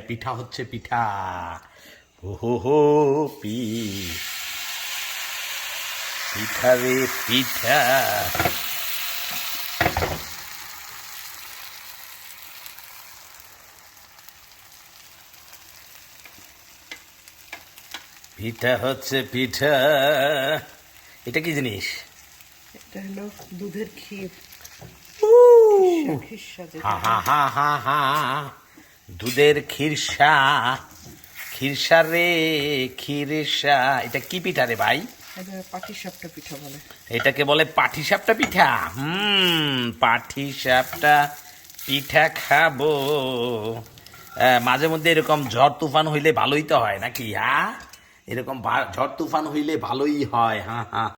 পিঠা হচ্ছে পিঠা। হো পিঠা রে পিঠা। পিঠা হচ্ছে পিঠা। এটা কি জিনিস? এটা হলো দুধের ক্ষীর। খিরসা যেটা হা হা হা হা হা, দুধের খিরসা। খিরসা রে খিরসা। এটা কি পিঠা রে ভাই? এটা পাটিসাপটা পিঠা বলে। এটাকে বলে পাটিসাপটা পিঠা। পাটিসাপটা পিঠা খাবো। মাঝে মধ্যে এরকম ঝড় তুফান হইলে ভালোই তো হয় নাকি? হ্যাঁ, এরকম ঝড় তুফান হইলে ভালোই হয়। হ্যাঁ হ্যাঁ।